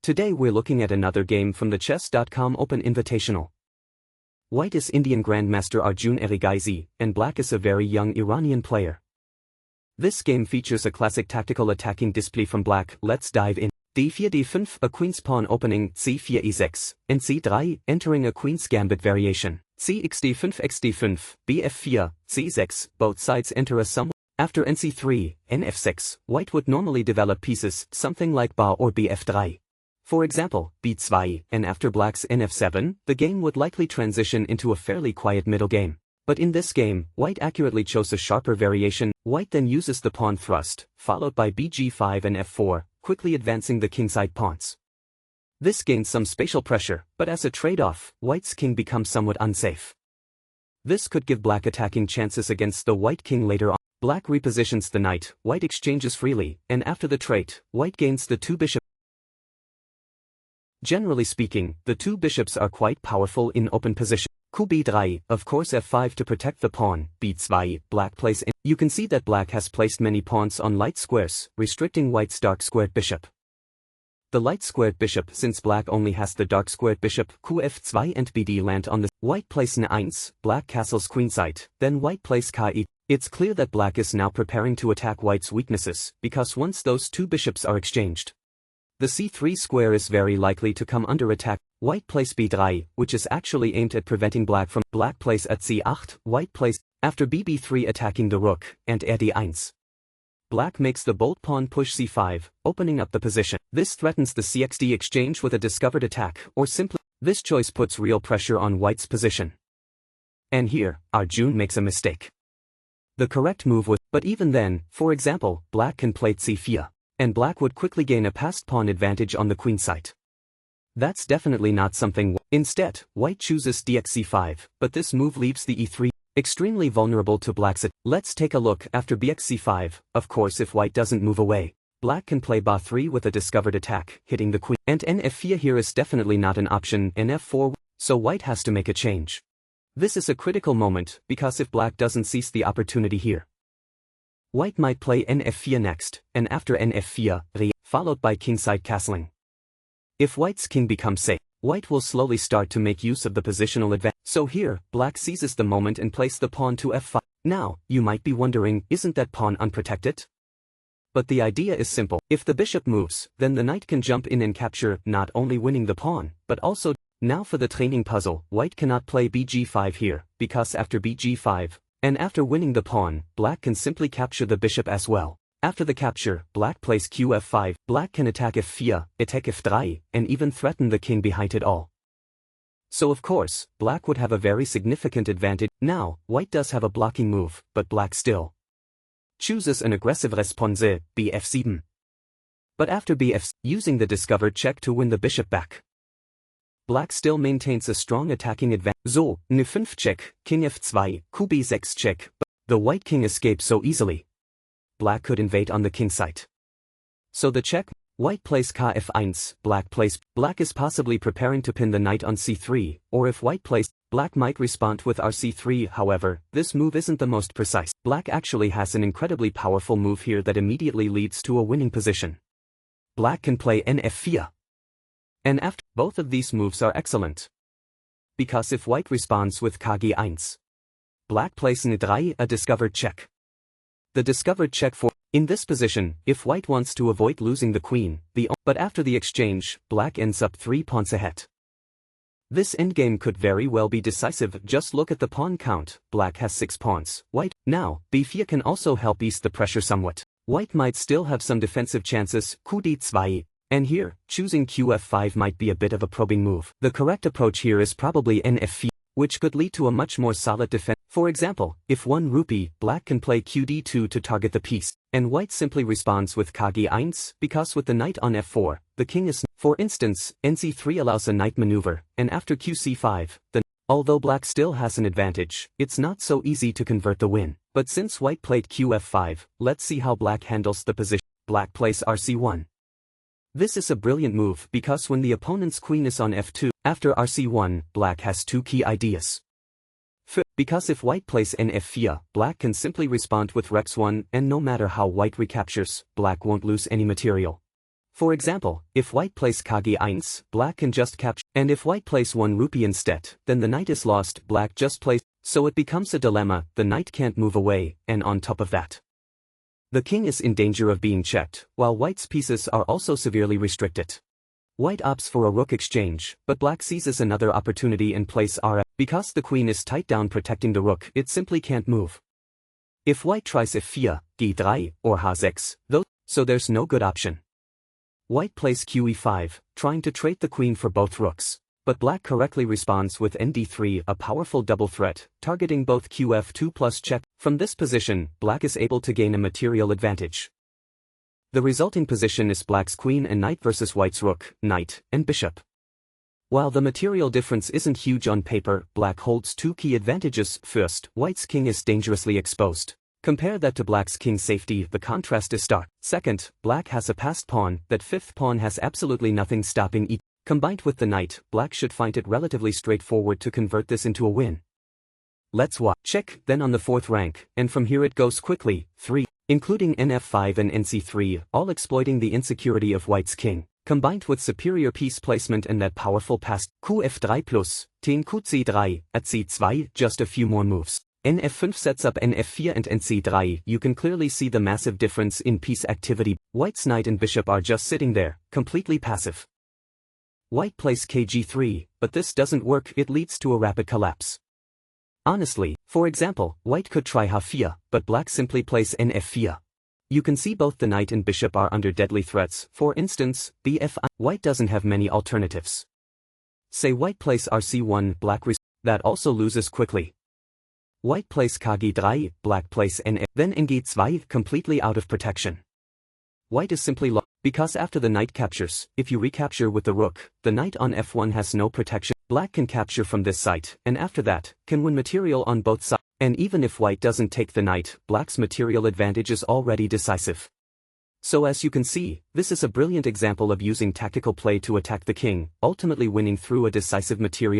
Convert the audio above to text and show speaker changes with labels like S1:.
S1: Today we're looking at another game from the chess.com Open Invitational. White is Indian Grandmaster Arjun Erigaisi, and Black is a very young Iranian player. This game features a classic tactical attacking display from Black. Let's dive in. d4 d5, a queen's pawn opening, c4 e6, and c3, entering a queen's gambit variation. cxd5 xd5, bf4, c6, both sides enter a sum. After nc3, nf6, White would normally develop pieces, something like bar or bf3. For example, b2, and after Black's nf7, the game would likely transition into a fairly quiet middle game. But in this game, White accurately chose a sharper variation. White then uses the pawn thrust, followed by bg5 and f4, quickly advancing the kingside pawns. This gains some spatial pressure, but as a trade-off, White's king becomes somewhat unsafe. This could give Black attacking chances against the White king later on. Black repositions the knight, White exchanges freely, and after the trait, White gains the two bishops. Generally speaking, the two bishops are quite powerful in open position. qb3, of course f5 to protect the pawn, b2, Black plays in. You can see that Black has placed many pawns on light squares, restricting White's dark squared bishop. The light squared bishop, since Black only has the dark squared bishop, qf2 and bd land on the. White plays n1, Black castles queenside, then White plays ke. It's clear that Black is now preparing to attack White's weaknesses, because once those two bishops are exchanged, the c3 square is very likely to come under attack. White plays b3, which is actually aimed at preventing Black from. Black plays at c8, White plays, after bb3 attacking the rook, and rd1. Black makes the bold pawn push c5, opening up the position. This threatens the cxd exchange with a discovered attack, or simply, this choice puts real pressure on White's position. And here, Arjun makes a mistake. The correct move was, but even then, for example, Black can play c4. And Black would quickly gain a passed pawn advantage on the queen side. That's definitely not something. Instead, White chooses dxc5, but this move leaves the e3 extremely vulnerable to Black's. Let's take a look. After bxc5, of course if White doesn't move away, Black can play ba3 with a discovered attack, hitting the queen. And nf4 here is definitely not an option, nf4, so White has to make a change. This is a critical moment, because if Black doesn't seize the opportunity here, White might play nf4 next, and after nf4, followed by kingside castling. If White's king becomes safe, White will slowly start to make use of the positional advantage. So here, Black seizes the moment and plays the pawn to f5. Now, you might be wondering, isn't that pawn unprotected? But the idea is simple. If the bishop moves, then the knight can jump in and capture, not only winning the pawn, but also. Now for the training puzzle, White cannot play bg5 here, because after bg5, and after winning the pawn, Black can simply capture the bishop as well. After the capture, Black plays qf5, Black can attack f4, attack f3, and even threaten the king behind it all. So of course, Black would have a very significant advantage. Now, White does have a blocking move, but Black still chooses an aggressive response, bf7. But after bf, using the discovered check to win the bishop back, Black still maintains a strong attacking advantage. So, n5 check, king f2, qb6 check, but the White king escaped so easily. Black could invade on the king side. So the check, White plays kf1, Black is possibly preparing to pin the knight on c3, or if White plays, Black might respond with rc3. However, this move isn't the most precise. Black actually has an incredibly powerful move here that immediately leads to a winning position. Black can play nf4. And after, both of these moves are excellent. Because if White responds with kg1, Black plays n3, a discovered check. The discovered check for, in this position, if White wants to avoid losing the queen, but after the exchange, Black ends up 3 pawns ahead. This endgame could very well be decisive. Just look at the pawn count. Black has 6 pawns. White, now, b4 can also help ease the pressure somewhat. White might still have some defensive chances, qd2. And here, choosing qf5 might be a bit of a probing move. The correct approach here is probably nf4, which could lead to a much more solid defense. For example, if 1 rupee, Black can play qd2 to target the piece, and White simply responds with kg1, because with the knight on f4, the king is. For instance, nc3 allows a knight maneuver, and after qc5, although Black still has an advantage, it's not so easy to convert the win. But since White played qf5, let's see how Black handles the position. Black plays rc1. This is a brilliant move because when the opponent's queen is on f2, after rc1, Black has 2 key ideas. Because if White plays nf4, Black can simply respond with rex1, and no matter how White recaptures, Black won't lose any material. For example, if white plays Kage 1, black can just capture, and if white plays 1 rupee instead, then the knight is lost, black just plays, so it becomes a dilemma, the knight can't move away, and on top of that, the king is in danger of being checked, while white's pieces are also severely restricted. White opts for a rook exchange, but black seizes another opportunity and plays R. Because the queen is tied down protecting the rook, it simply can't move. If white tries F4, G3, or H6, though, so there's no good option. White plays QE5, trying to trade the queen for both rooks, but black correctly responds with ND3, a powerful double threat, targeting both QF2 plus check. From this position, black is able to gain a material advantage. The resulting position is black's queen and knight versus white's rook, knight, and bishop. While the material difference isn't huge on paper, black holds two key advantages. First, white's king is dangerously exposed. Compare that to black's king's safety, the contrast is stark. Second, black has a passed pawn, that fifth pawn has absolutely nothing stopping it. Combined with the knight, black should find it relatively straightforward to convert this into a win. Let's watch. Check, then on the fourth rank, and from here it goes quickly, 3, including NF5 and NC3, all exploiting the insecurity of white's king, combined with superior piece placement and that powerful pass. QF3 plus, ten QC3, at C2, just a few more moves. NF5 sets up NF4 and NC3, you can clearly see the massive difference in piece activity. White's knight and bishop are just sitting there, completely passive. White plays KG3, but this doesn't work, it leads to a rapid collapse. Honestly, for example, white could try H4, but black simply plays NF4. You can see both the knight and bishop are under deadly threats, for instance, BF1. White doesn't have many alternatives. Say white plays RC1, black that also loses quickly. White plays KG3, black plays NF, then NG2, completely out of protection. White is simply lost, because after the knight captures, if you recapture with the rook, the knight on F1 has no protection. Black can capture from this site, and after that, can win material on both sides. And even if white doesn't take the knight, black's material advantage is already decisive. So as you can see, this is a brilliant example of using tactical play to attack the king, ultimately winning through a decisive material